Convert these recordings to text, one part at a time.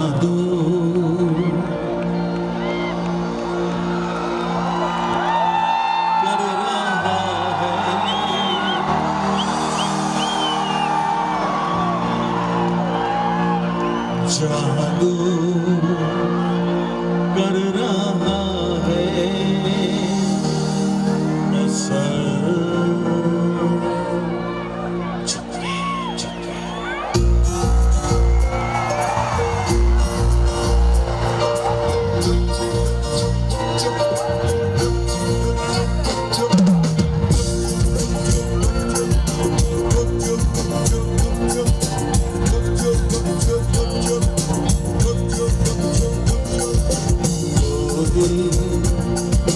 जादू कर रहा है, जादू कर रहा है असर।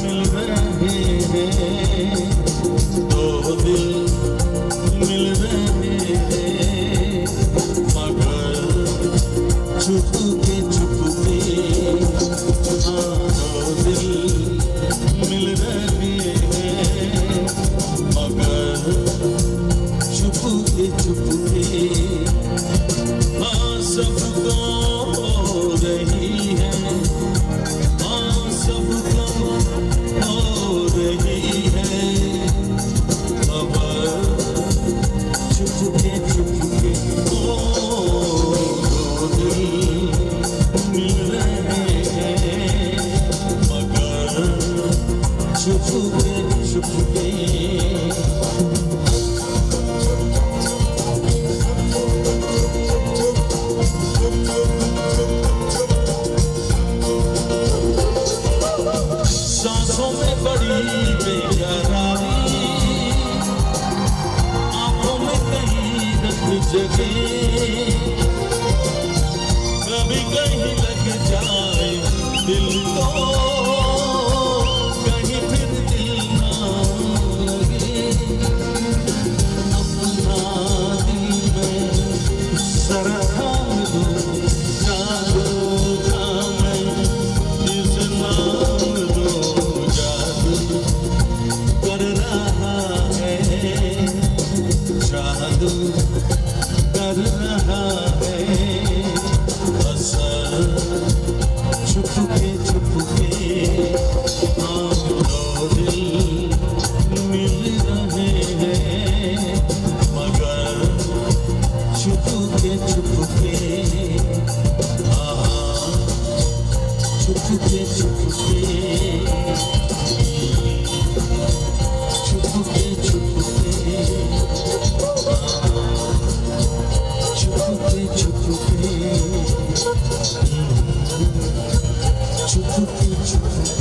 मिल रहे हैं, दो दिल मिल रहे हैं, मगर चुपके चुपके, हाँ दो दिल मिल रहे हैं, मगर चुपके चुपके, हाँ सबको हो रही है, सबको हो रही है खबर, चुपके चुपके दो दिल मिल रहे हैं, मगर चुपके चुपके। सांसों में बड़ी बेकरारी, आंखों में कहीं रख जगे, कभी कहीं लग जाए दिल को, कहीं फिर दिल ना लगे, अपना दिल में सरकाम दूं, जादू का मैं इस नाम दूं, कर रहा है, जादू कर रहा है असर, चुपके चुपके, हाँ दो दिल मिल रहे हैं, मगर चुपके चुपके, हाँ चुपके चुपके, चुपके चुपके, चुपके चुपके, चुपके चुपके।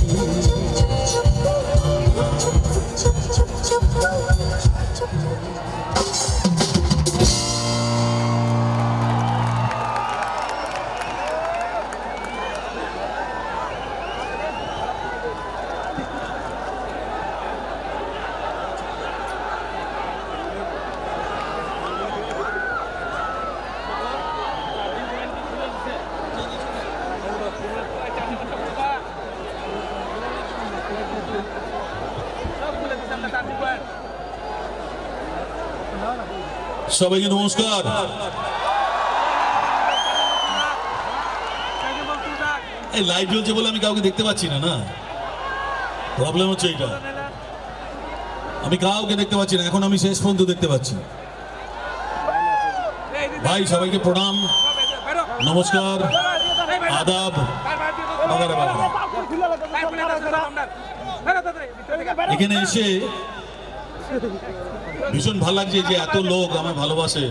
সবাইকে নমস্কার। এই লাইট জ্বলছে বলে আমি কাউকে দেখতে পাচ্ছি না, না প্রবলেম হচ্ছে এটা, আমি কাউকে দেখতে পাচ্ছি না, এখন আমি শেষ পর্যন্ত দেখতে পাচ্ছি। ভাই সবাইকে প্রণাম, নমস্কার, আদাব, এখানে এসে ভীষণ ভালো লাগছে যে এত লোক আমায় ভালোবাসে,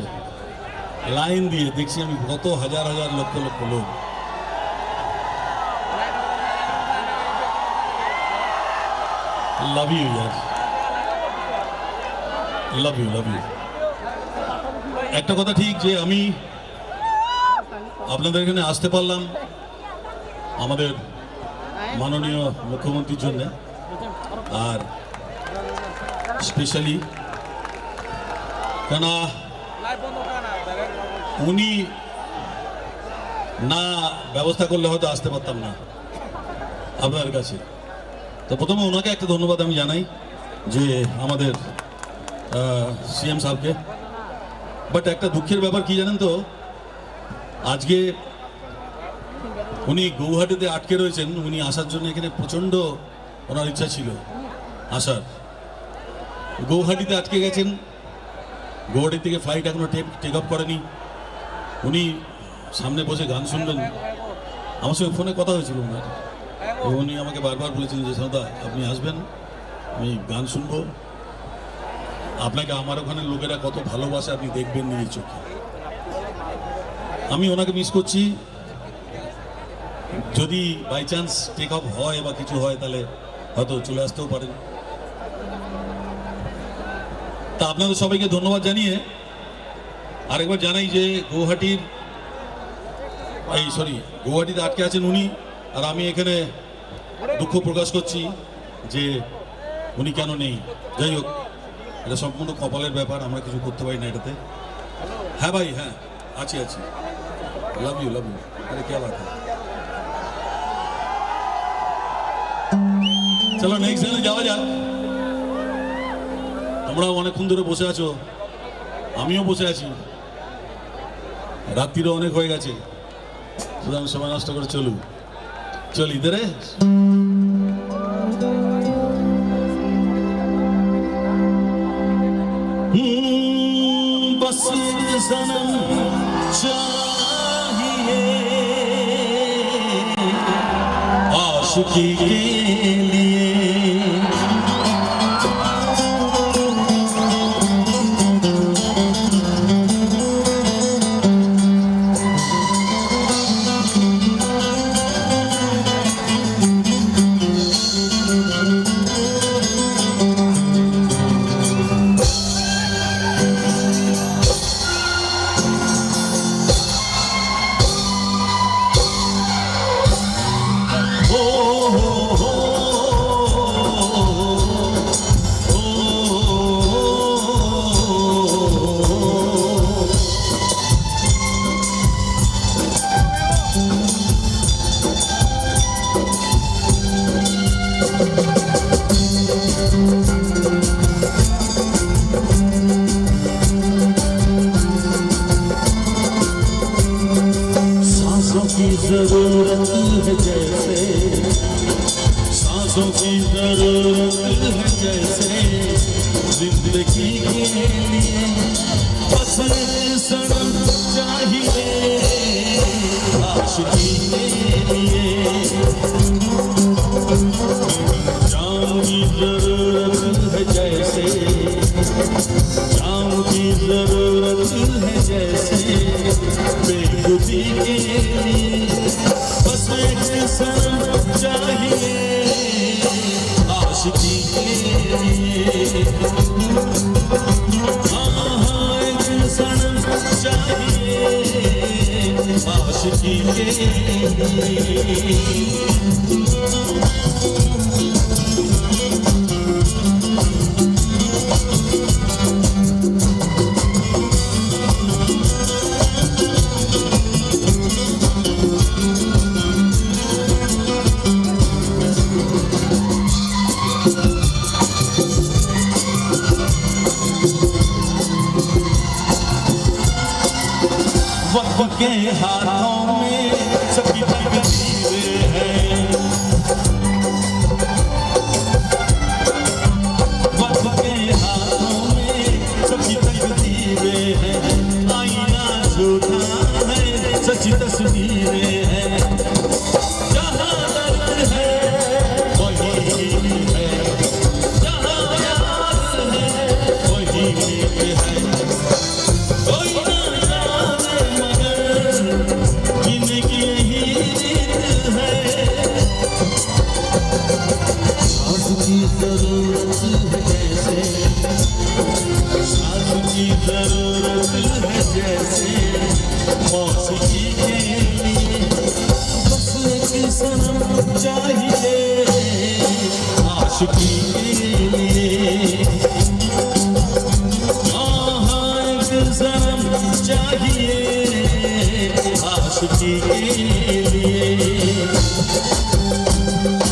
লাইন দিয়ে দেখছি আমি কত হাজার হাজার লক্ষ লক্ষ লোক। লাভ ইউ ইয়ার, লাভ ইউ লাভ ইউ। একটা কথা ঠিক যে আমি আপনাদের এখানে আসতে পারলাম আমাদের মাননীয় মুখ্যমন্ত্রীর জন্য, আর স্পেশালি কেন উনি না ব্যবস্থা করলে হয়তো আসতে পারতাম না আপনার কাছে। তো প্রথমে ওনাকে একটা ধন্যবাদ আমি জানাই যে আমাদের সিএম সাহেবকে। বাট একটা দুঃখের ব্যাপার কি জানেন তো, আজকে উনি গৌহাটিতে আটকে রয়েছেন, উনি আসার জন্য এখানে প্রচণ্ড ওনার ইচ্ছা ছিল আসার। গৌহাটিতে আটকে গেছেন, গৌহাটি থেকে ফ্লাইট এখনো টেক অফ করেনি। উনি সামনে বসে গান শুনবেন, আমার সঙ্গে ফোনে কথা হয়েছিল ওনার, উনি আমাকে বারবার বলেছেন যে সাদা আপনি আসবেন, আমি গান শুনবো, আপনাকে আমার ওখানে লোকেরা কত ভালোবাসে আপনি দেখবেন নিজের চোখে। আমি ওনাকে মিস করছি। যদি বাই চান্স টেক অফ হয় বা কিছু হয় তাহলে হয়তো চলে আসতেও পারেন। তা আপনাদের সবাইকে ধন্যবাদ জানিয়ে আরেকবার জানাই যে গৌহাটিতে আটকে আছেন উনি, আর আমি এখানে দুঃখ প্রকাশ করছি যে উনি কেন নেই। যাই হোক, এটা সম্পূর্ণ কপালের ব্যাপার, আমরা কিছু করতে পারি না এটাতে। হ্যাঁ ভাই, হ্যাঁ আছি। Love you. আরে কে বাত है। চলো নেক্সট গানে যাওয়া যাক। তোমরাও অনেকক্ষণ ধরে বসে আছো, আমিও বসে আছি, রাত্রিরও অনেক হয়ে গেছে, সুতরাং সময় নষ্ট করে চল ইধারে। बस सनम चाहिए आशिकी के लिए, जरूरत है जैसे सांसों की जरूरत है जैसे जिंदगी के लिए बस सनम चाहिए आशिकी के लिए, जान की जरूरत है जैसे, जान की जरूरत है जैसे बेखुदी के लिए बस एक सनम चाहिए आशिकी के लिए। हाँ एक सनम चाहिए आशिकी के लिए। वक्त के हाथों में सबकी तकदीरें हैं, वक्त के हाथों में सबकी तकदीरें हैं, आईना झूठा है सच्ची तस्वीरें हैं, जहाँ दर्द है वही है, जहाँ प्यार है वही है, कोई जरूरत है जैसे, सांस की जरूरत है जैसे मौसीकी के लिए बस एक सनम चाहिए आशिकी के लिए। हाँ एक सनम चाहिए आशिकी के लिए,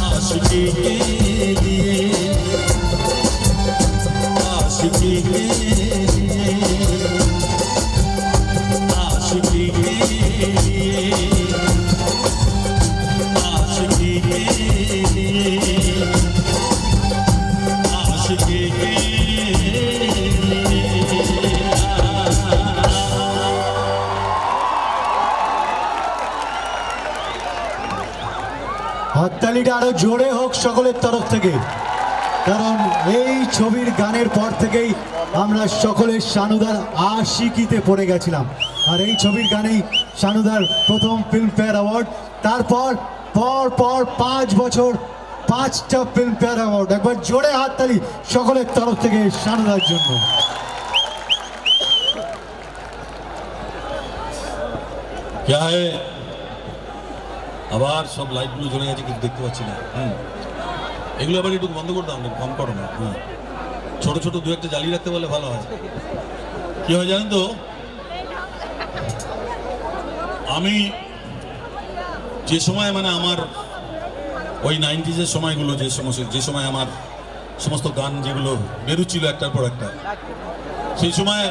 आशिकी के लिए, आशिकी के लिए, आशिकी के लिए। হাততালিটা আরো জোরে হোক সকলের তরফ থেকে, কারণ এই ছবির গানের পর থেকেই আমরা সকলে শানুদার আশিকিতে পড়ে গেছিলাম। আর এই ছবির গানেই শানুদার প্রথম ফিল্মফেয়ার অ্যাওয়ার্ড, তারপর পর 5 বছর 5টা ফিল্মফেয়ার অ্যাওয়ার্ড। একবার জোরে হাততালি সকলের তরফ থেকে শানুদার জন্য। क्या है আবার সব লাইটগুলো জ্বলে গেছে, কিছু দেখতে পাচ্ছি না। এগুলো আবার একটু বন্ধ করে দাও, কম করো না। ছোট ছোট দু একটা জ্বালিয়ে রাখতে বলে ভালো হয়। কি হয় জানেন তো, আমি যে সময় মানে আমার ওই 90s সময়গুলো, যে সময় আমার সমস্ত গান যেগুলো বেরোচ্ছিল একটার পর একটা, সেই সময়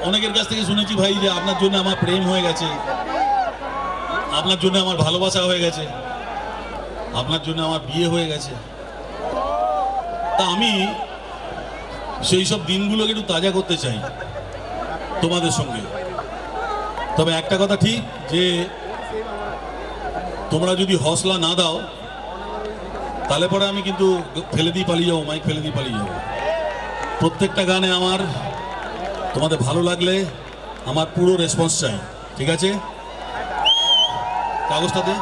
অনেকের কাছ থেকে শুনেছি ভাই যে আপনার জন্য আমার প্রেম হয়ে গেছে, আপনার জন্য আমার ভালোবাসা হয়ে গেছে, আপনার জন্য আমার বিয়ে হয়ে গেছে। তা আমি সেই সব দিনগুলোকে একটু তাজা করতে চাই তোমাদের সঙ্গে। তবে একটা কথা ঠিক, যে তোমরা যদি হৌসলা না দাও তাহলে পরে আমি কিন্তু ফেলে দিয়ে পালিয়ে যাবো, মাইক ফেলে দিয়ে পালিয়ে যাবো। প্রত্যেকটা গানে আমার তোমাদের ভালো লাগলে আমার পুরো রেসপন্স চাই, ঠিক আছে? কাগজটাতে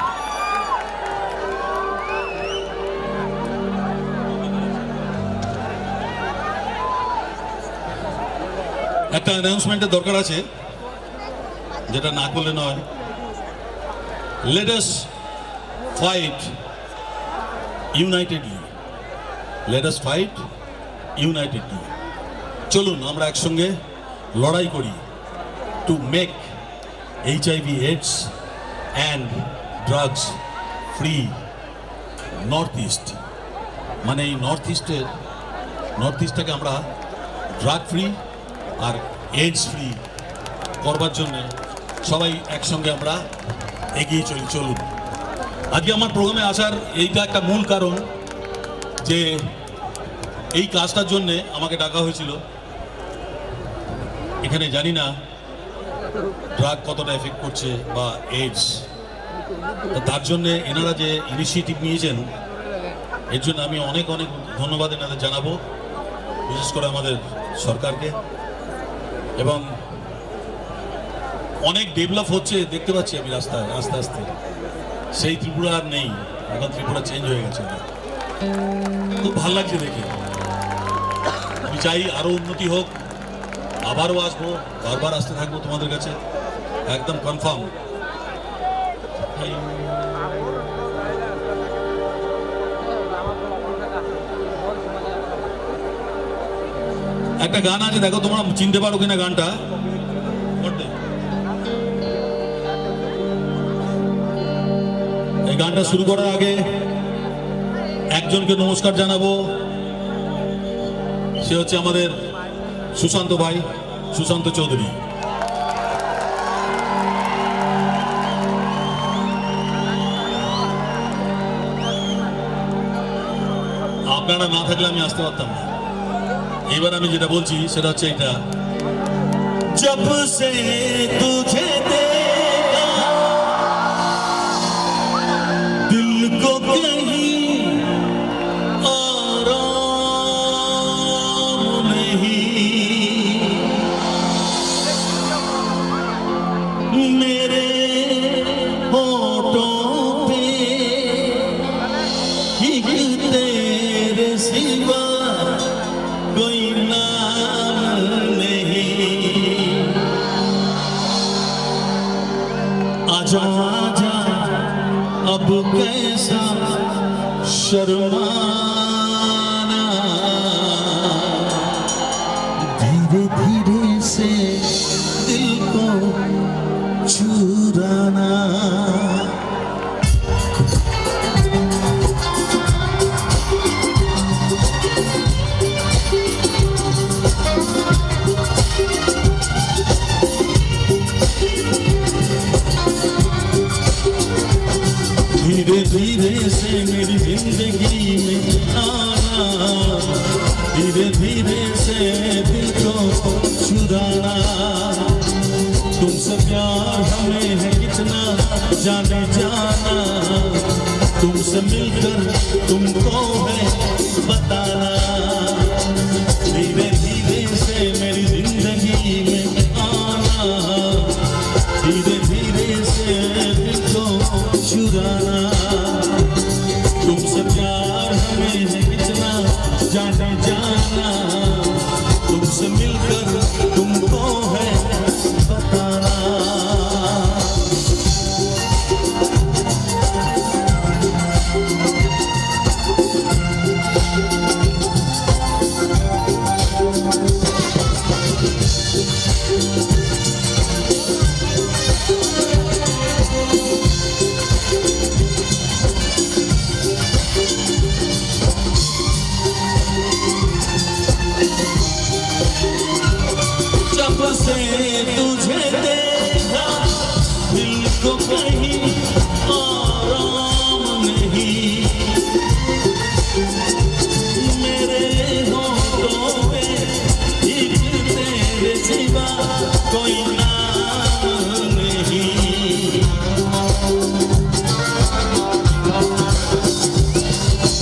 একটা অ্যানাউন্সমেন্টের দরকার আছে, যেটা না করলে নয়। Let us fight unitedly, let us fight unitedly. চলুন আমরা একসঙ্গে লড়াই করি to make HIV AIDS and drugs free north east. মানে এই নর্থ ইস্টটাকে আমরা ড্রাগ ফ্রি আর এইডস ফ্রি করবার জন্য সবাই একসঙ্গে আমরা এগিয়ে চলুন। আজকে আমার প্রোগ্রামে আসার এইটা একটা মূল কারণ, যে এই কাজটার জন্যে আমাকে ডাকা হয়েছিল। এখানে জানি না ড্রাগ কতটা এফেক্ট করছে বা এইডস, তার জন্য এনারা যে ইনিশিয়েটিভ নিয়েছেন এর জন্য আমি অনেক অনেক ধন্যবাদ এনাদের জানাবো, বিশেষ করে আমাদের সরকারকে। এবং অনেক ডেভেলপ হচ্ছে দেখতে পাচ্ছি আমি রাস্তায়, আস্তে আস্তে। সেই ত্রিপুরা আর নেই, এখন ত্রিপুরা চেঞ্জ হয়ে গেছে। খুব ভালো লাগছে দেখে। আমি চাই আরো উন্নতি হোক, আবারও আসবো, বারবার আসতে থাকবো তোমাদের কাছে, একদম কনফার্ম। একটা গান আছে, দেখো তোমরা চিনতে পারো কিনা গানটা। এই গানটা শুরু করার আগে একজনকে নমস্কার জানাবো, সে হচ্ছে আমাদের সুশান্ত ভাই, সুশান্ত চৌধুরী। আপনারা না থাকলে আমি আসতে পারতাম না। এবার আমি যেটা বলছি সেটা হচ্ছে এটা, জব সে তুঝে দেখা দিল কো কহি আরাম নেহি, मेरे होठों पे एक तेरे सिवा कोई नाम नहीं। आजा आजा अब कैसा शर्माना, धीरे धीरे से दिल को चुराना। धीरे धीरे से मेरी जिंदगी में आना, धीरे धीरे से दिल को चुराना। तुमसे प्यार हमें है कितना जाने जाना, तुमसे मिलकर तुमको है बताना। धीरे धीरे से मेरी जिंदगी में आना, धीरे धीरे से दिल को चुराना। तुमसे प्यार हमें है कितना जाने जाना, तुमसे मिलकर तुमको है बताना। जब से तुझे देखा दिल को कहीं आराम नहीं, मेरे होठों पे एक तेरे सिवा कोई नाम नहीं।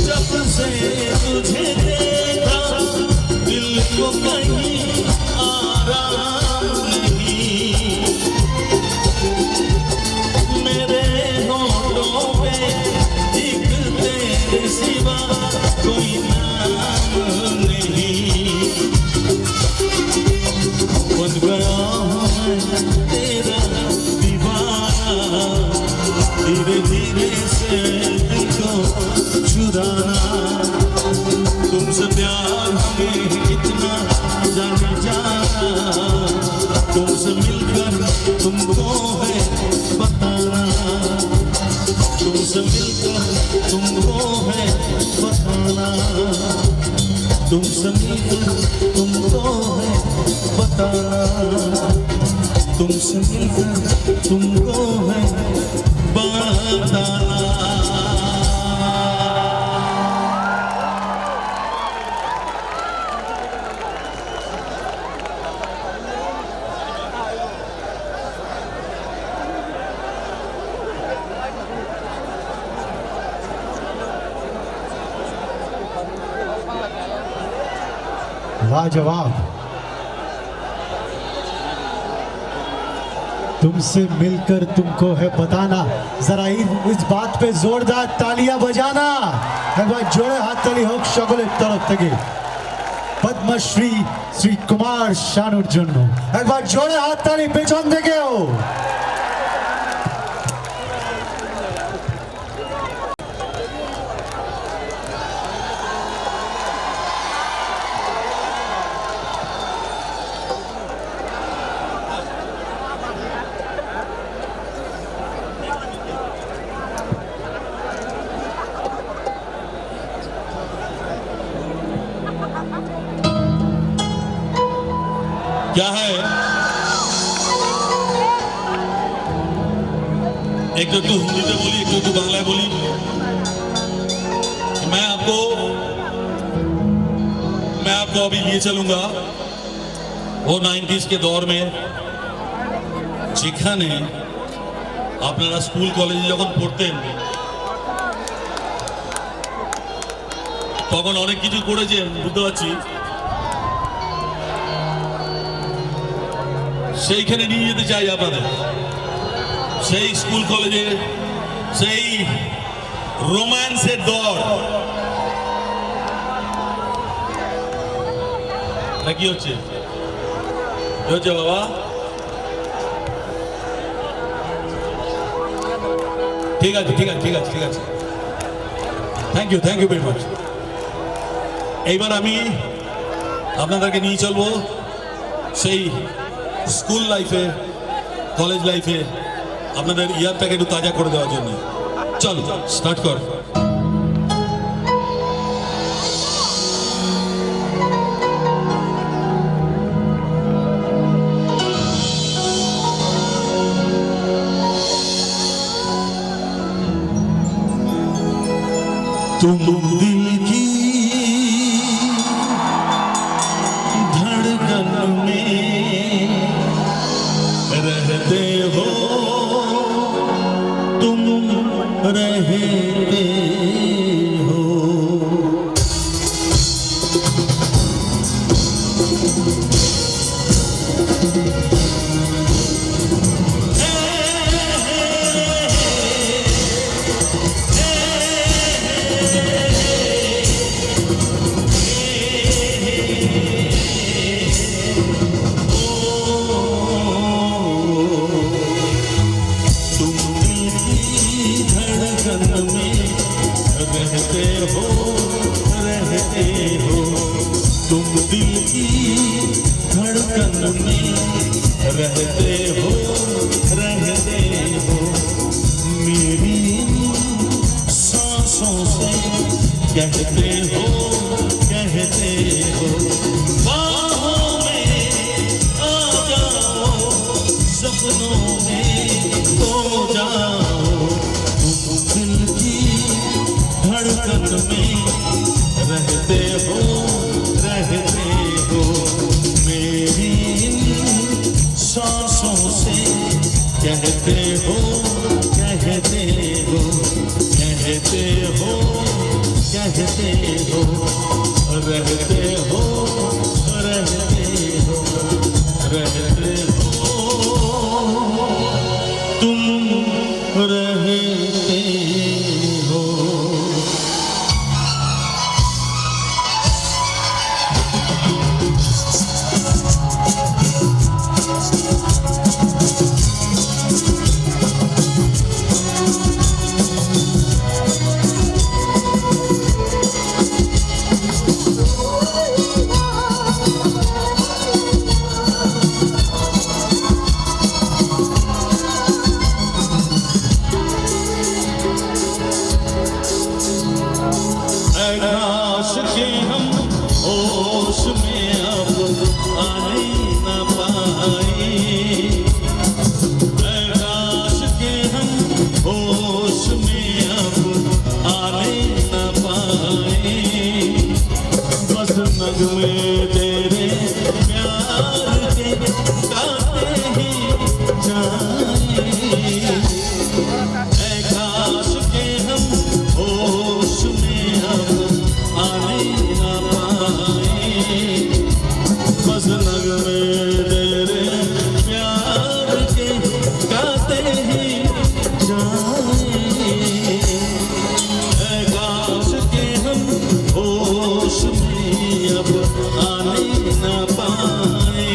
जब से तुझे देखा दिल को कहीं आराम नहीं, मेरे होठों पे एक तेरे सिवा कोई नाम नहीं। बन गया मैं तेरा दीवाना, धीरे धीरे से दिल को चुराना। तुमसे प्यार हमें इतना जाने जाना, तुमसे मिलकर तुमको है बताना। तुमसे मिलकर तुमको है बताना, तुमसे मिलकर तुमको है बताना, तुमसे मिलकर तुमको है बताना। लाजवाब। तुमसे मिलकर तुमको है बताना। जरा इस बात पे जोरदार तालियां बजाना। एक बार जोड़े हाथ ताली হোক সকলের তরফ থেকে পদ্মশ্রী শ্রী কুমার শানুর জন্য। একবার জোরে হাত তালি পেছন থেকেও। क्या है, एक तो तू हिंदी में बोली, एक तो तू बांग्ला बोली। मैं आपको अभी लिए चलूंगा वो 90s के दौर में, যেখানে আপনারা স্কুল কলেজে যখন পড়তেন তখন অনেক কিছু করেছেন, বুঝতে পারছি। সেইখানে নিয়ে যেতে চাই আপনাদের, সেই স্কুল কলেজে সেই রোম্যান্সের দৌড়। না কি হচ্ছে, কি হচ্ছে বাবা? ঠিক আছে ঠিক আছে ঠিক আছে ঠিক আছে, থ্যাংক ইউ ভেরি মাচ। এইবার আমি আপনাদেরকে নিয়ে চলবো সেই স্কুল লাইফে, কলেজ লাইফে আপনাদের ইয়ারটাকে একটু তাজা করে দেওয়ার জন্য। চল স্টার্ট কর। तुम दिल की धड़कन में रहते हो, तुम रहते हो। तुम दिल की धड़कन में रहते हो, रहते हो। मेरी सांसों से कहते हो, कहते हो। बाहों में आ जाओ, सपनों में खो जाओ। तुम दिल की धड़कन में रहते हो, रहते हो। मेरी सांसों से कहते हो, कहते हो, कहते हो, कहते हो। रहते हो, रहते हो, रहते हो। तुम रहते हो। काश के हम होश में अब आने न पाए। काश के हम होश में अब आने न पाए। बस नगमे तेरे प्यार के गाते ही जाए। काश के हम होश में अब आने न पाए। बस नगमे तेरे प्यार के गाते ही जाए। काश के हम होश में अब आने न पाए।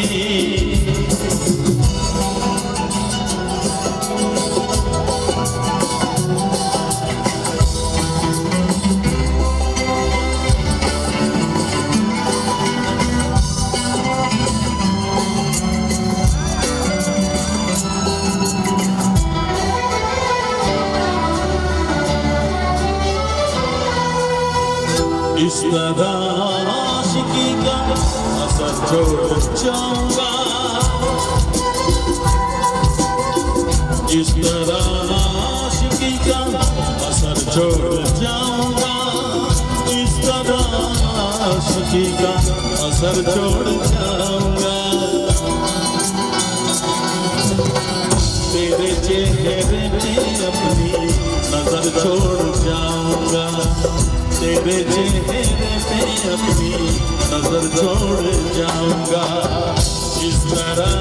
इस तरह आशिकी का असर छोड़ जाऊंगा। इस तरह आशिकी का असर छोड़ जाऊंगा। इस तरह आशिकी का असर छोड़ जाऊंगा। तेरे चेहरे पे अपनी नजर छोड़ जाऊंगा। तेरे चेहरे पे अपनी नजर छोड़ जाऊंगा। इस तरह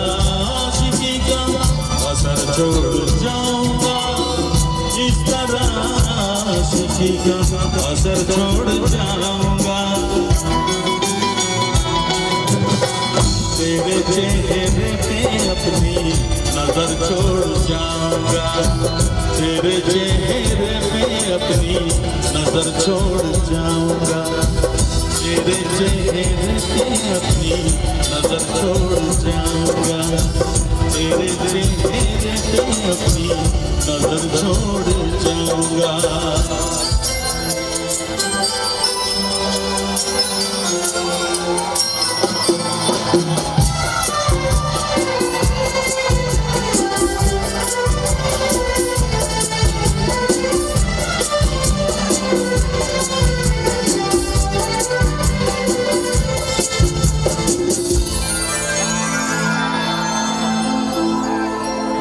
आशिकी का असर छोड़ जाऊंगा। इस तरह आशिकी का असर छोड़ जाऊंगा। तेरे चेहरे पे अपनी नजर छोड़ जाऊंगा। तेरे चेहरे पे अपनी नजर छोड़ जाऊंगा। तेरे चेहरे पे अपनी नजर छोड़ जाऊंगा। तेरे चेहरे पे अपनी नजर छोड़ जाऊंगा।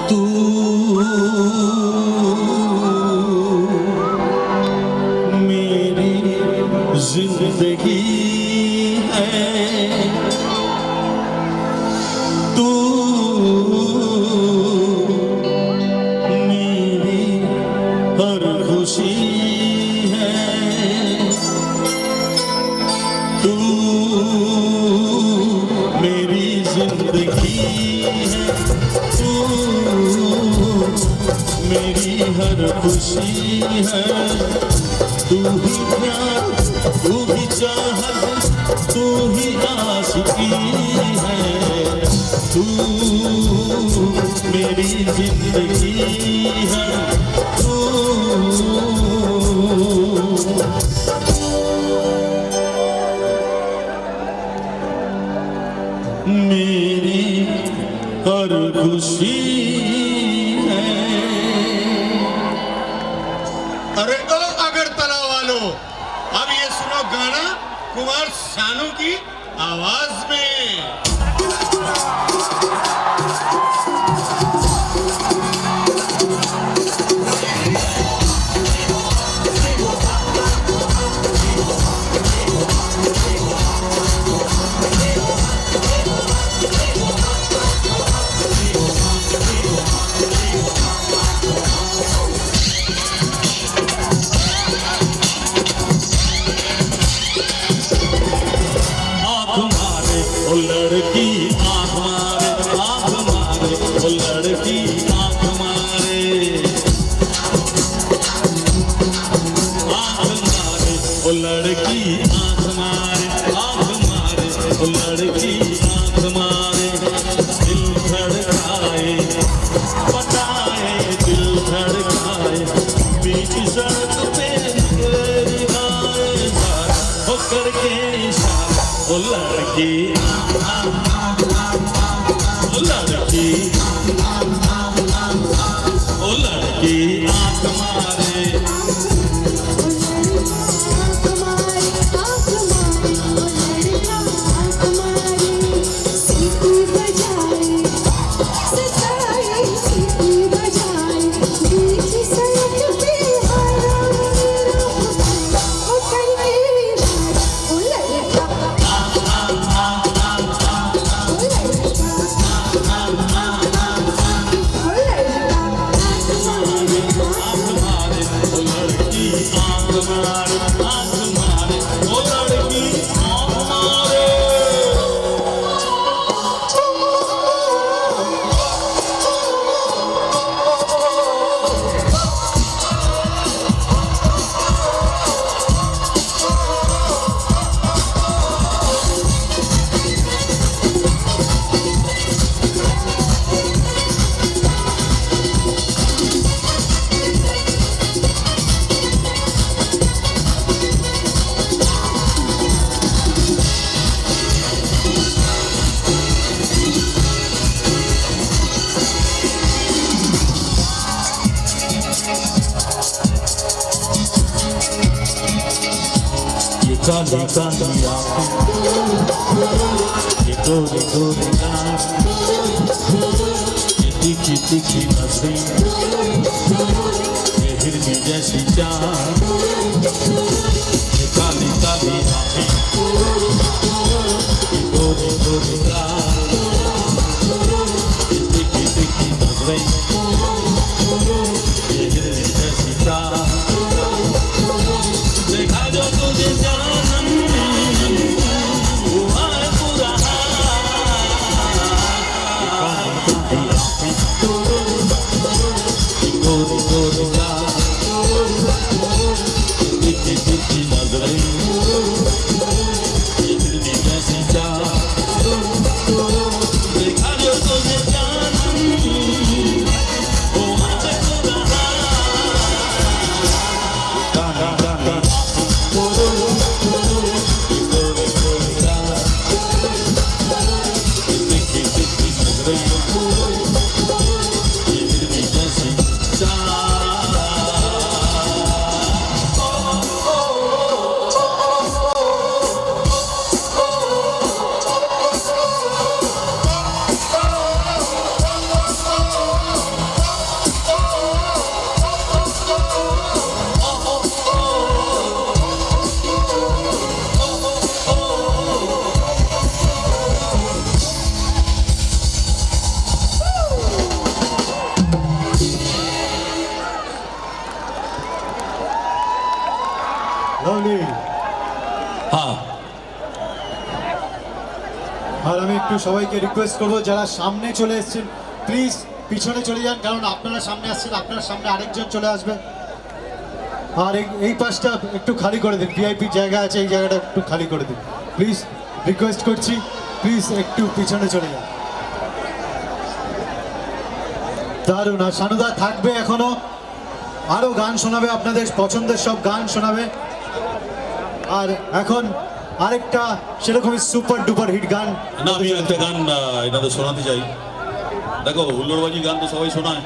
तू हर खुशी है, तू ही प्यार, तू ही चाहत, तू ही आशिकी है, तू मेरी जिंदगी है, तू मेरी हर खुशी है। अरे ओ अगरतला वालों, अब ये सुनो गाना कुमार शानू की आवाज में। लड़की आँख मारे, आँख मारे, ओ लड़की आँख मारे, आँख मारे, ओ लड़की आँख मारे, आँख मारे, ओ लड़की आँख मारे, दिल धड़काए, पटाए, दिल धड़काए, बीच सड़क पे निकले सारा होकर के इशारा, ओ लड़की लड़की ओ लड़की आँख मारे। काली काली आँखें, ये गोरे गोरे गाल, ये तीखी तीखी नसें, ये हिरनी जैसी चाल, ये काली काली आँखें, ये गोरे गोरे गाल, ये तीखी तीखी नसें, ये हिरनी जैसी चाल, देखा जो तुझे जानम हुआ है पूरा गोरी गोरी दिखी दिखी नजरें इतनी कैसी चाल देखा जो तुझे जानम हुआ है पूरा गाना गाना লাভলি हाँ আর আমি একটু সবাইকে রিকোয়েস্ট করবো যারা সামনে চলে এসেছেন প্লিজ পিছনে চলে যান, কারণ আপনারা সামনে আসছেন, আপনার সামনে আরেকজন চলে আসবে। আর এই পাশটা একটু খালি করে দিন, ভিআইপি জায়গা আছে, এই জায়গাটা একটু খালি করে দিন প্লিজ, রিকোয়েস্ট করছি, প্লিজ একটু পিছনে চলে যান। দারুণ। আর শানুদা থাকবে এখনো, আরো গান শোনাবে, আপনাদের পছন্দের সব গান শোনাবে। আর এখন আরেকটা সেরকমই সুপার ডুপার হিট গান। না, আমি একটা গান এনাদের শোনাতে চাই। দেখো, হুল্লোড়বাজি গান তো সবাই শোনায়,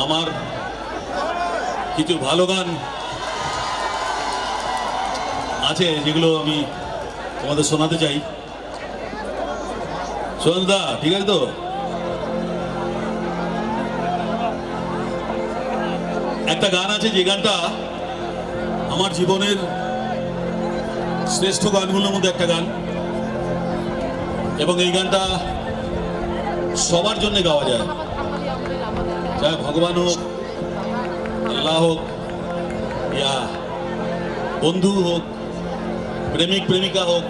আমার কিছু ভালো গান আছে যেগুলো আমি তোমাদের শোনাতে চাই। সোহেলদা, ঠিক আছে তো? একটা গান আছে, যে গানটা আমার জীবনের শ্রেষ্ঠ গানগুলোর মধ্যে একটা গান, এবং এই গানটা সবার জন্য গাওয়া যায়, চাহে ভগবান হোক, আল্লাহ হোক, ইয়া বন্ধু হোক, প্রেমিক প্রেমিকা হোক,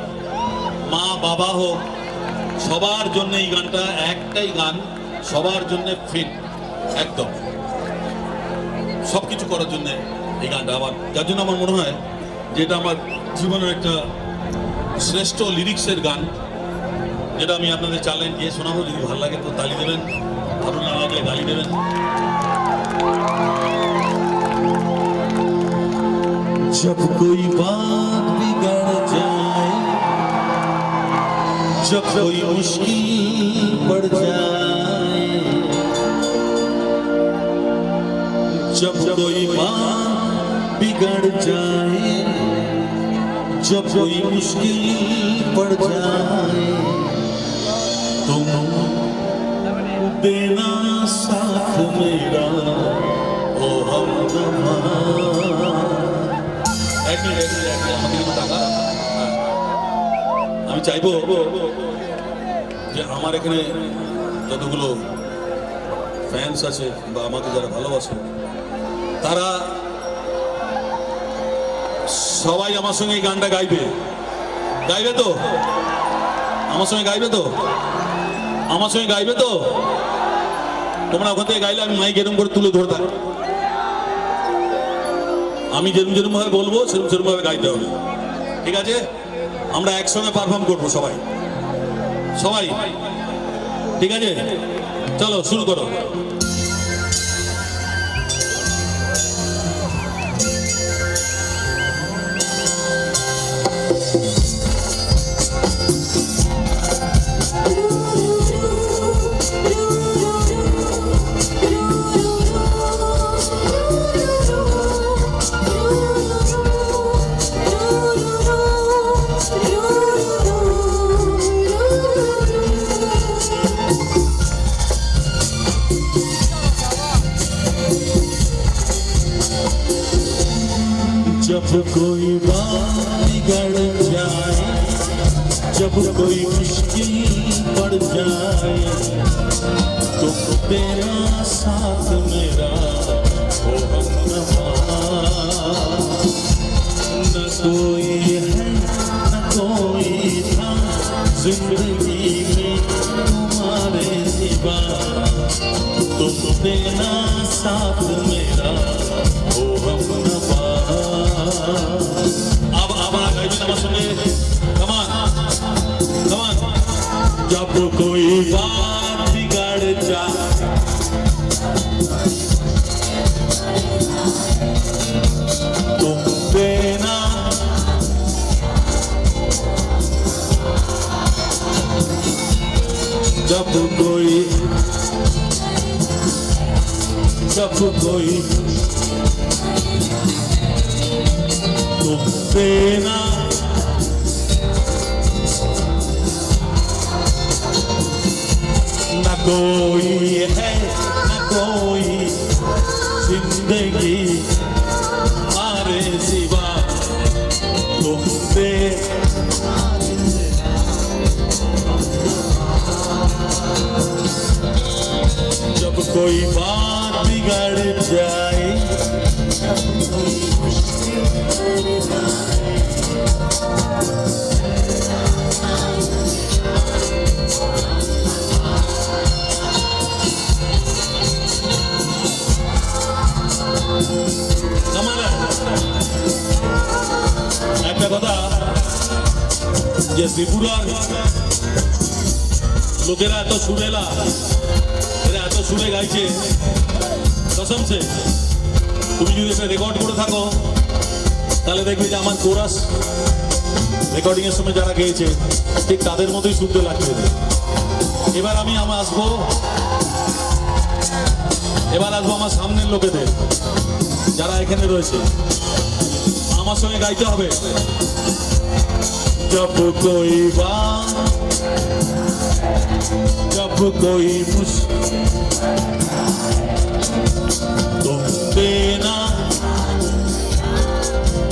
মা বাবা হোক, সবার জন্য এই গানটা একটাই গান, সবার জন্য ফিট, একদম সব কিছু করার জন্য এই গানটা আমার, যার জন্য আমার মনে হয় যে এটা আমার জীবনের একটা শ্রেষ্ঠ লিরিক্সের গান, যেটা আমি আপনাদের চ্যালেঞ্জ দিয়ে শোনাবো। যদি ভালো লাগে তো তালি দেবেন, ভালো না লাগলে গালি দেবেন। जब कोई बात बिगड़ जाए, जब कोई मुश्किल पड़ जाए, जब कोई बात बिगड़ जाए, जब कोई मुश्किल पड़ जाए, तुम देना साथ मेरा ओ हमदमा। আমি চাইবো যে আমার এখানে যতগুলো ফ্যান্স আছে বা আমাকে যারা ভালোবাসে, তারা সবাই আমার সঙ্গে এই গানটা গাইবে। গাইবে তো? আমার সঙ্গে গাইবে তো? আমার সঙ্গে গাইবে তো? তোমরা ওখান থেকে গাইলে আমি মাইক এরম করে তুলে ধরতাম, আমি যেরকম যেরকম ভাবে বলবো সেরকম সেরকম ভাবে গাইতে হবে, ঠিক আছে? আমরা একসঙ্গে পারফর্ম করবো সবাই সবাই, ঠিক আছে? চলো শুরু করো। जब कोई बात बिगड़ जाए, जब कोई मुश्किल पड़ जाए, तो तेरा साथ मेरा ओ हमदमा। न कोई है न कोई था जिंदगी में तुम्हारे सिवा, तुम देना साथ मेरा ओ हमदमा। अब हमारा गाइबी नमः सुने, कमान कमान। जब कोई बात बिगड़ जाए, तुम देना जब कोई तुम देना न कोई है न कोई जिंदगी हमारे सिवा, तुम दे जब कोई बात बिगड़ जाए, আমার একটা কথা, যে ত্রিপুরার লোকেরা এত সুরেলা, এরা এত সুরে গাইছে, কসম সে তুমি যদি এটা রেকর্ড করে থাকো তাহলে দেখবে যে আমার কোরাস রেকর্ডিং এর সময় যারা গেয়েছে ঠিক তাদের মতোই শুনতে লাগবে। এবার আমি আসবো আমার সামনের লোকেদের যারা এখানে রয়েছে, আমার সঙ্গে গাইতে হবে। जब कोई बात, जब कोई मुश्किल तुम देना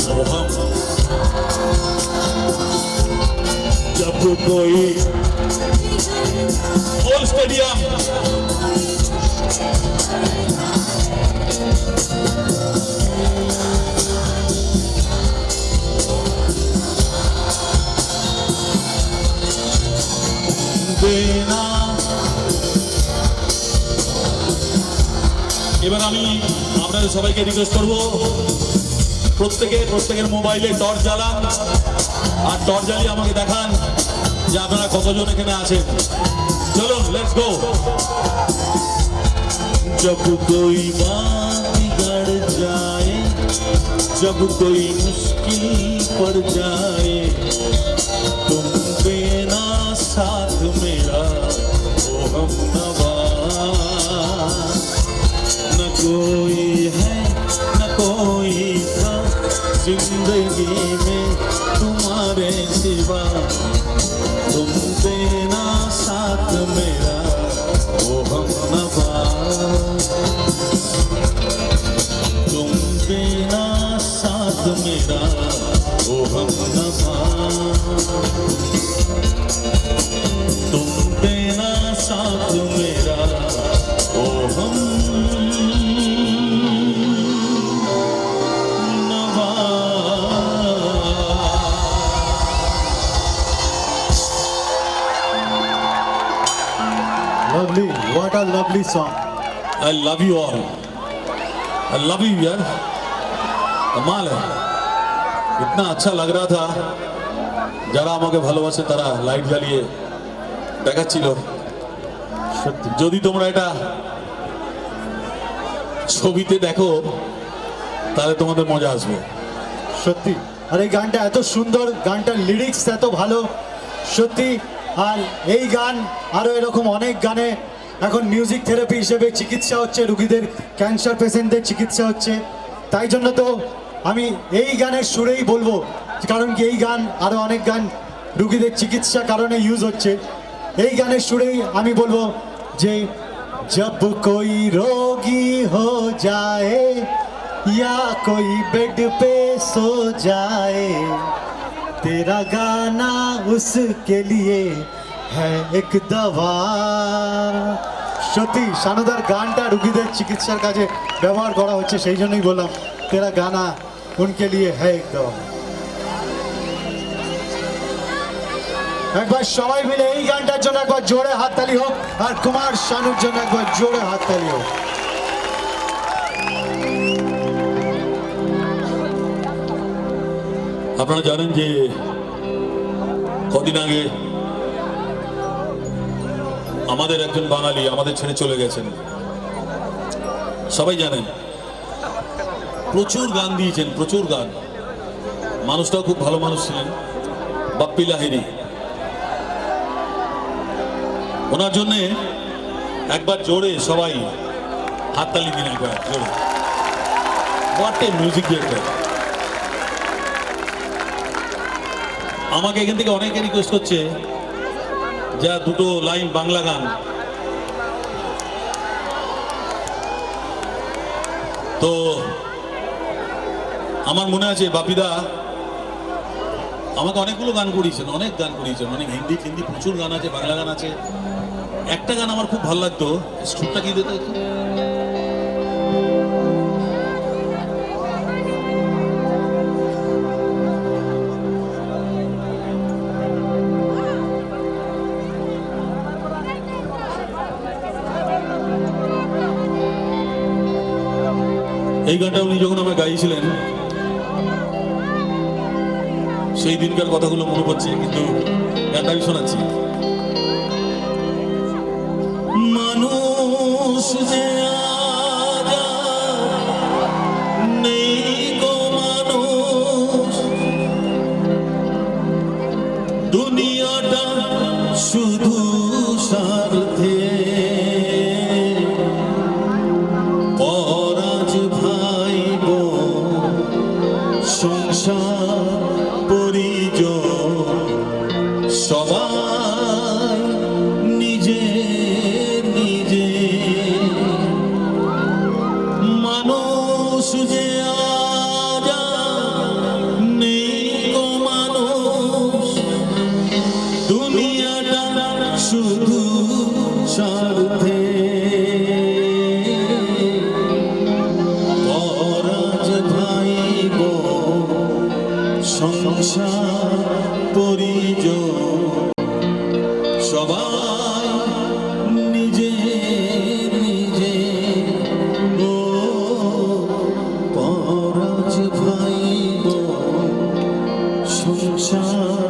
तो हम, जब कोई ऑल स्टेडियम দেনা। এবার আমি আপনাদের সবাইকে রিকোয়েস্ট করব, প্রত্যেকের মোবাইলে টর্চ জ্বালান, আর টর্চ জ্বালিয়ে আমাকে দেখান যে আপনারা কতজন এখানে আছেন। চলুন, লেটস গো। जब कोई बात बिगड़ जाए, जब कोई मुश्किल पड़ जाए, तुम देना साथ मेरा ओ हमनवा। न कोई है न कोई था जिंदगी में तुम्हारे सिवा, तुम देना साथ मेरा ओ हमनवा। तुम देना साथ मेरा ओ हमनवा, तुम देना साथ मेरा ओ हमनवा। Lovely, what a lovely song. I love you all. I love you यार, कमाल है। इतना अच्छा लग रहा था, যারা আমাকে ভালোবাসে তারা লাইট জ্বালিয়ে দেখাচ্ছিল। সত্যি যদি তোমরা এটা ছবিতে দেখো তাহলে তোমাদের মজা আসবে। সত্যি, আর এই গানটা এত সুন্দর, গানটার লিরিক্স এত ভালো, সত্যি। আর এই গান আরো এরকম অনেক গানে এখন মিউজিক থেরাপি হিসেবে চিকিৎসা হচ্ছে, রুগীদের ক্যান্সার পেশেন্টদের চিকিৎসা হচ্ছে। তাই জন্য তো আমি এই গানের সুরেই বলবো, কারণ কি এই গান আরো অনেক গান রুগীদের চিকিৎসা কারণে ইউজ হচ্ছে। এই গানের সুরেই আমি বলবো যে जब कोई रोगी हो जाए या कोई बेड पे सो जाए, तेरा गाना उसके लिए है एक दवा। সত্যি শানুদার গানটা রুগীদের চিকিৎসার কাজে ব্যবহার করা হচ্ছে, সেই জন্যই বললাম তেরা গানা উনকে লিয়ে है एक दवा। একবার সবাই মিলে এই গানটার জন্য একবার জোরে হাততালি হোক, আর কুমার শানুর জন্য একবার জোরে হাততালি হোক। আপনারা জানেন যে কদিন আগে আমাদের একজন বাঙালি আমাদের ছেড়ে চলে গেছেন, সবাই জানেন। প্রচুর গান দিয়েছেন, প্রচুর গান। মানুষটাও খুব ভালো মানুষ ছিলেন, বাপ্পি লাহিড়ী। ওনার জন্যে একবার জোরে সবাই হাততালি দিন, একবার জোরে। What a music director. আমাকে এখান থেকে অনেকে রিকোয়েস্ট করছে যা দুটো লাইন বাংলা গান। তো আমার মনে আছে বাপিদা আমাকে অনেকগুলো গান করিয়েছেন, অনেক গান করিয়েছেন, অনেক হিন্দি হিন্দি প্রচুর গান আছে, বাংলা গান আছে। একটা গান আমার খুব ভালো লাগতো, সুরটা কি দিত একটু? এই এই গানটা উনি যখন আমায় গাইছিলেন সেই দিনকার কথাগুলো মনে পড়ছে, কিন্তু গানটা আমি শোনাচ্ছি। মানুষ যে আজ নেই গো মানুষ, দুনিয়াটা শুধু স্বার্থে, পরাজ ভাই বোন সংসার পরিজন সবাই নিজে নিজে। মানুষ যে আজ নেই গো মানুষ, দুনিয়াটা শুধু স্বার্থে, পরাজ ভাই বোন সংসার পরিজন সবাই নিজে নিজে। ও পরাজ ভাই বোন সংসার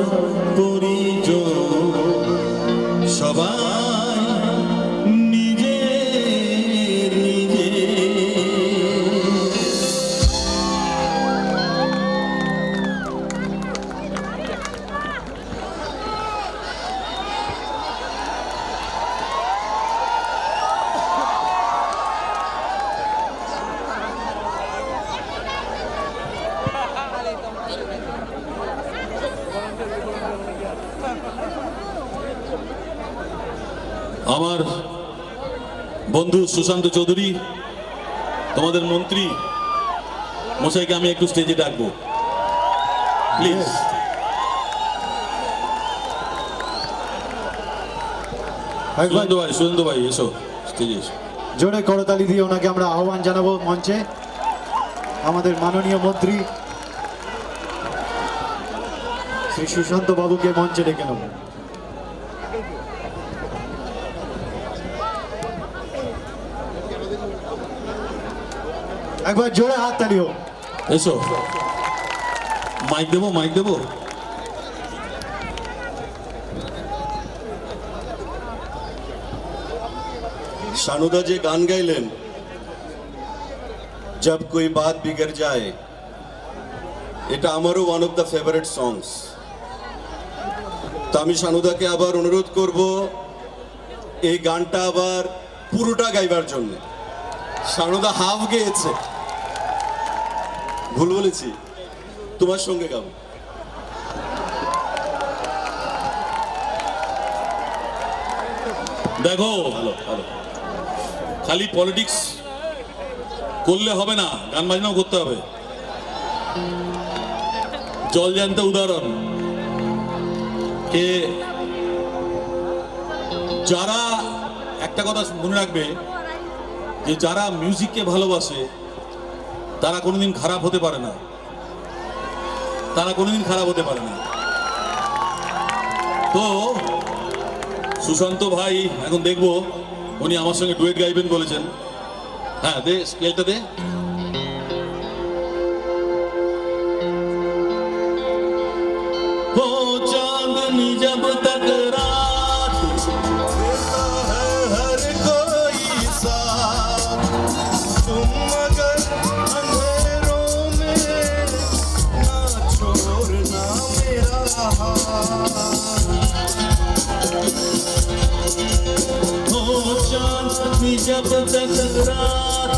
পরিজন সবাই নিজে নিজে। আমার বন্ধু সুশান্ত চৌধুরী, তোমাদের মন্ত্রী মশাইকে আমি একটু স্টেজে ডাকবো প্লিজ। সুশান্ত ভাই এসো স্টেজে এসো। জোরে করতালি দিয়ে ওনাকে আমরা আহ্বান জানাবো মঞ্চে। আমাদের মাননীয় মন্ত্রী শ্রী সুশান্ত বাবুকে মঞ্চে ডেকে নেব। একবার জোরে হাত তালি হোক। এসো, মাইক দেবো মাইক দেবো। शानुदा जी गान गाइलेन जब कोई बात बिगड़ जाए, এটা আমারও ওয়ান অফ দ্য ফেভারিট সংস। তো আমি শানুদাকে আবার অনুরোধ করব এই গানটা আবার পুরোটা গাইবার জন্য। শানুদা হাফ গেয়েছে, ভুল বলেছি, তোমার সঙ্গে গাবো। দেখো ভালো ভালো, খালি পলিটিক্স করলে হবে না, গান বাজনাও করতে হবে। জলজান্ত উদাহরণ কে যারা, একটা কথা মনে রাখবে যে যারা মিউজিককে ভালোবাসে তারা কোনোদিন খারাপ হতে পারে না, তারা কোনোদিন খারাপ হতে পারে না। তো সুশান্ত ভাই এখন দেখবো উনি আমার সঙ্গে ডুয়েট গাইবেন বলেছেন। হ্যাঁ দে স্কেলটা দে। हो चांदनी जब तक रात देता है हर कोई साथ, तुम मगर अंधेरों में ना छोड़ना मेरा हाथ। हो चांदनी जब तक रात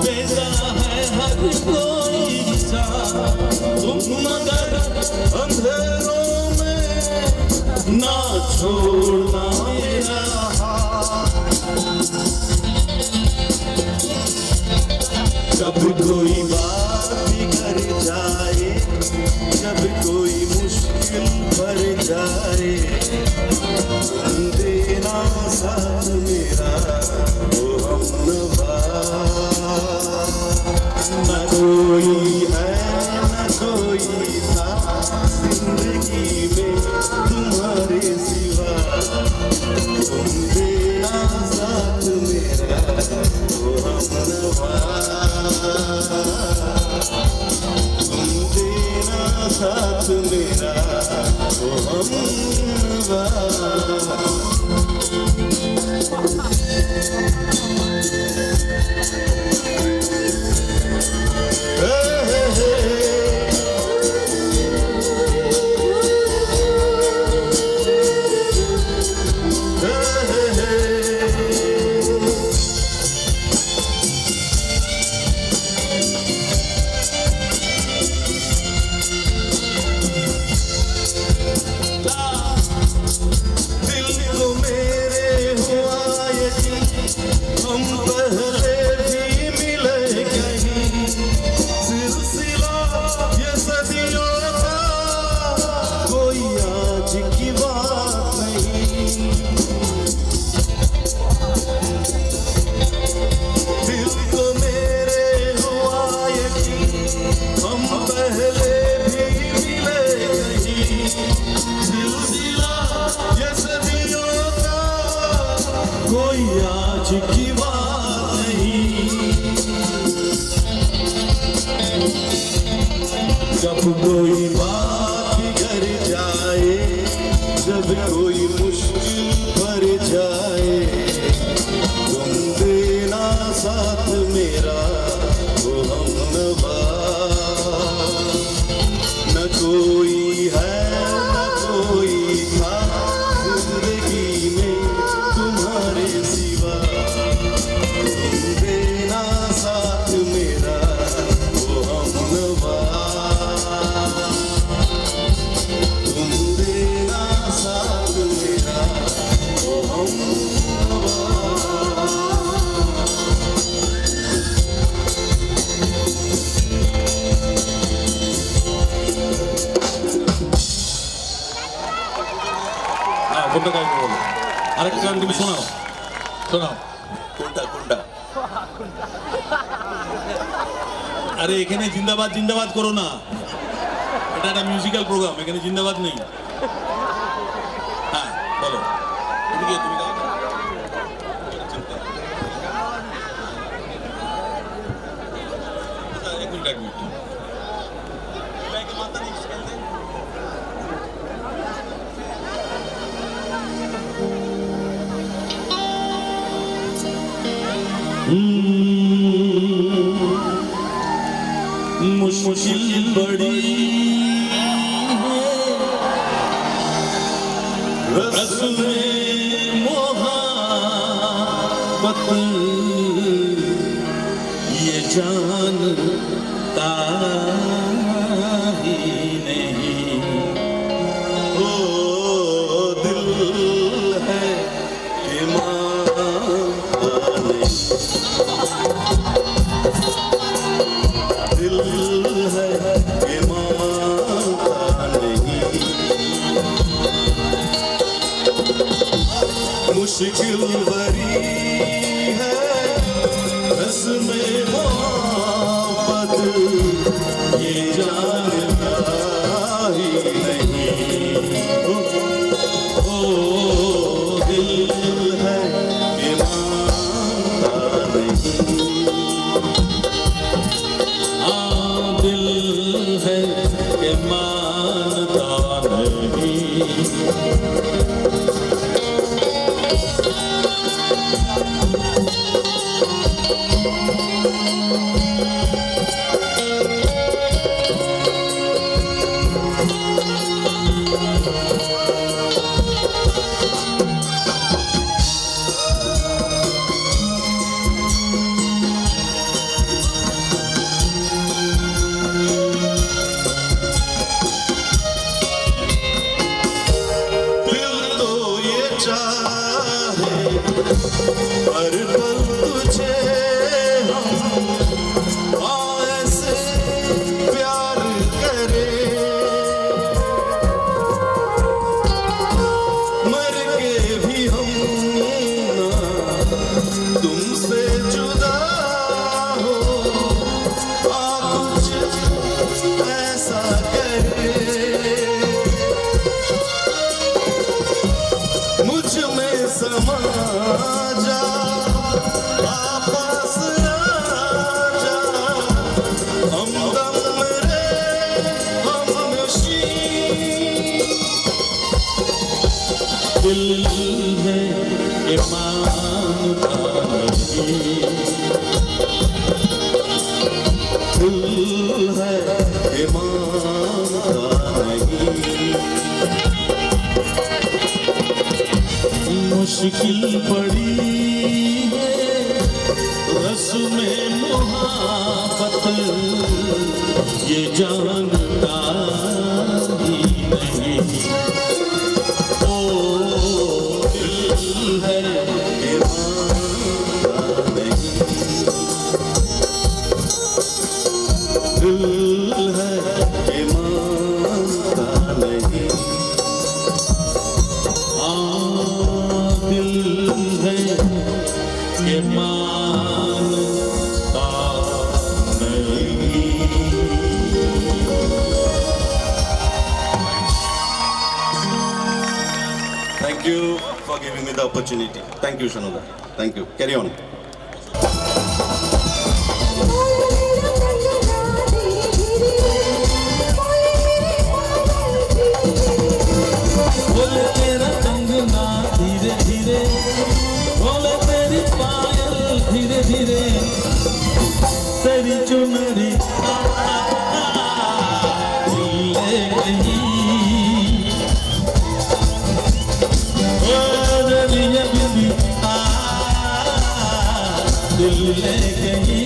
देता है हर कोई साथ, तुम मगर अंधेरों में ना छोड़ना मेरा हाथ। जब कोई बात बिगड़ जाए, जब कोई मुश्किल पड़ जाए, देना साथ मेरा वो हमनवा। न कोई है न कोई था जिंदगी में तुम्हारे सिवा, तुम देना साथ मेरा वो हमनवा। तुम देना साथ मेरा ओ हमनवा। जब कोई बात बिगड़ जाए, जब कोई मुश्किल भर जाए, तुम देना साथ मेरा वो हमनवा। न कोई है न कोई था जिंदगी में तुम्हारे सिवा, तुम देना साथ मेरा वो हमनवा। কোনটা গাইবো বলো? আরেকটা গান তুমি শোনাও, শোনাও। কোনটা কোনটা? আরে এখানে জিন্দাবাদ জিন্দাবাদ করো না, এটা একটা মিউজিক্যাল প্রোগ্রাম, এখানে জিন্দাবাদ নেই। হ্যাঁ বলো, তুমি তুমি গাও। এক মিনিট এক মিনিট। मुश्किल बड़ी रस्म मोहब्बत ये जानता ही नहीं। ओ दिल है कि मानता नहीं, दिल है कि मानता नहीं। मुश्किल भरी है रस्म मोहब्बत ये जानता ही नहीं। ओ दिल है कि मानता नहीं, दिल है कि मानता नहीं। दिल तो है ये मानता नहीं। मुश्किल पड़ी है रस्म मोहब्बत ये जानता ही नहीं। ओ दिल है ये मानता नहीं। दिल है ये मानता नहीं। दिल है ये मानता नहीं। Thank you for giving me the opportunity. Thank you, Shanuda. Thank you. Carry on. बोले तेरा कंगना धीरे धीरे, बोले तेरी पायल धीरे धीरे, तेरी चुनरी दिल ले गई। ओ दरिया बीबी दिल ले गई।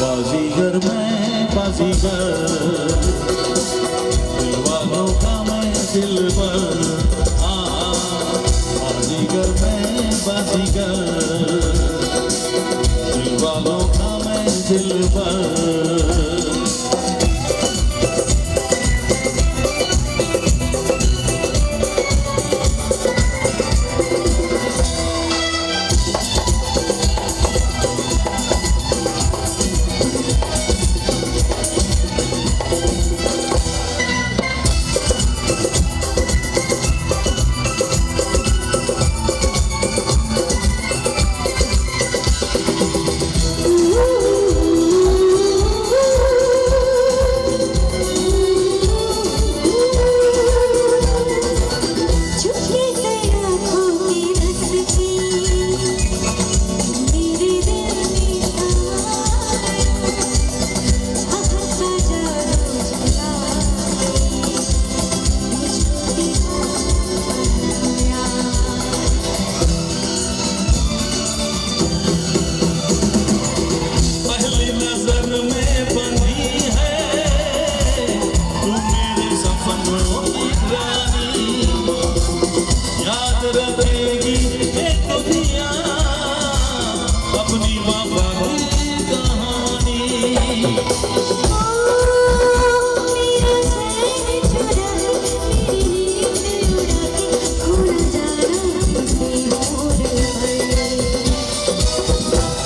बाजीगर मैं बाजीगर, दिल वालों का मैं दिलबर। बाजीगर मैं बाजीगर, दिल वालों का मैं दिलबर। याद रखेगी एक दिया अपनी बाबा की कहानी।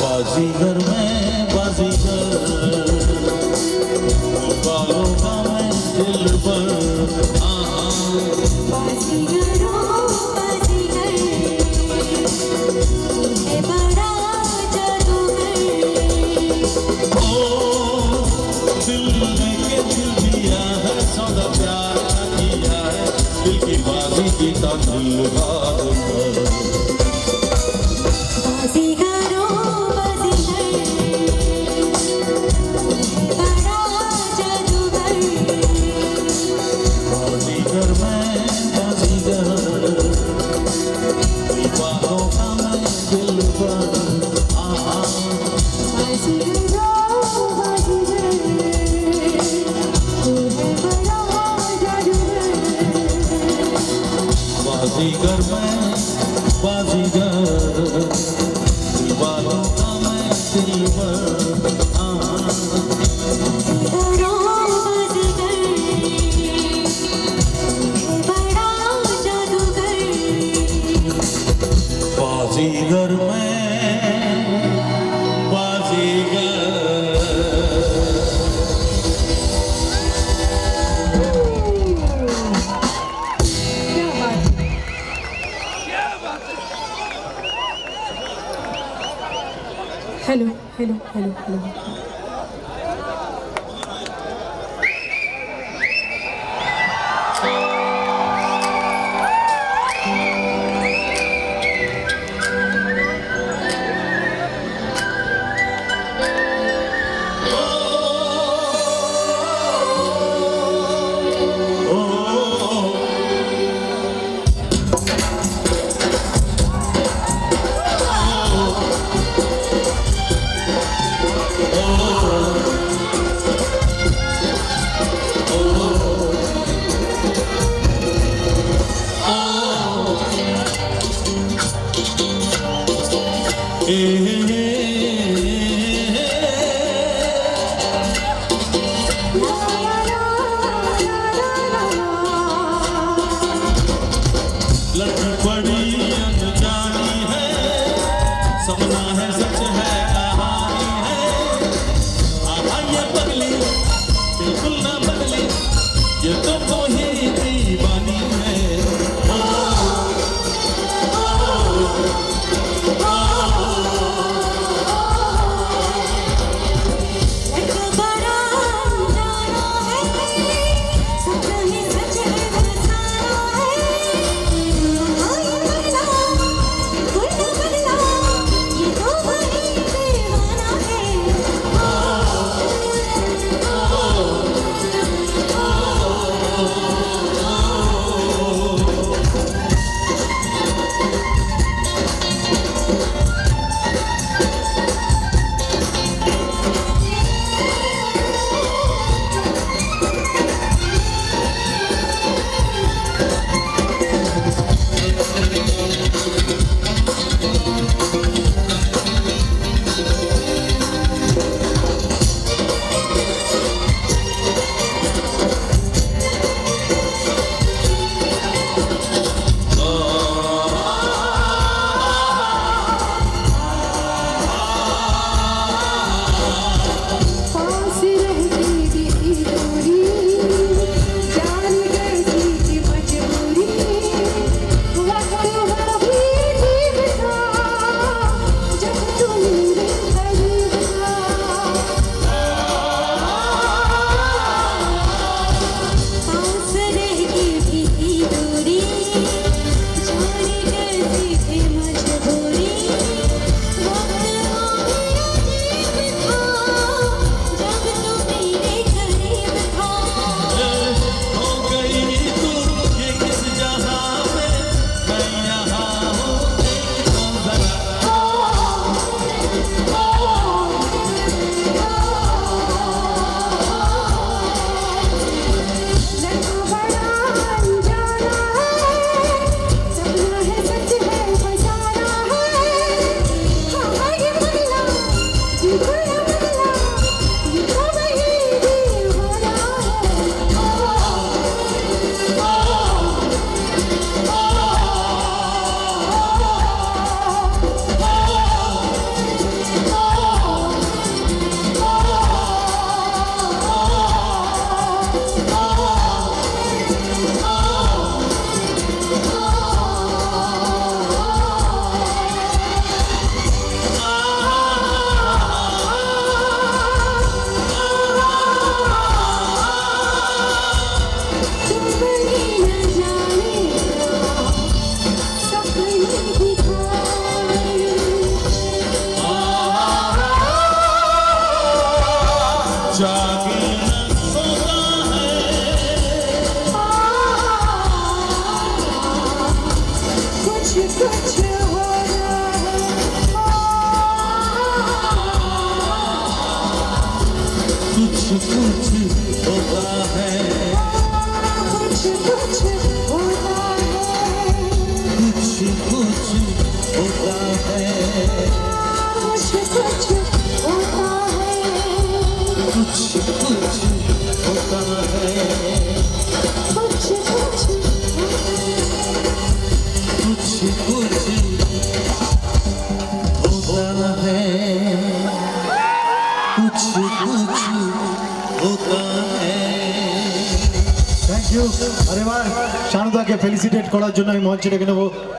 बाजीगर में बाजीगर बालों का मैं दिल पर दिल लेके दिल दिया है सौदा प्यार किया है दिल की बाजी जीता दिल बाजीगर में बाजीगर दीवारों का मैं दिल पर बाजीगर में बाजीगर दीवारों का मैं दिल पर बाजीगर में बाजीगर। हेलो हेलो हेलो हेलो लड़की बड़ी अनजानी है सपना है सच है कहानी है आहा ये पगली बिल्कुल ना बदली ये तो ही दीवानी है। जागे न सोता कुछ कुछ हो रहा कुछ कुछ होता है कुछ कुछ होता है कुछ कुछ होता है कुछ कुछ होता है कुछ कुछ होता है कुछ कुछ कुछ कुछ होता है कुछ कुछ होता है থ্যাংক ইউ। আরেবার শানুদাকে ফেলিসিটেট করার জন্য আমি মঞ্চে ডেকে নেবো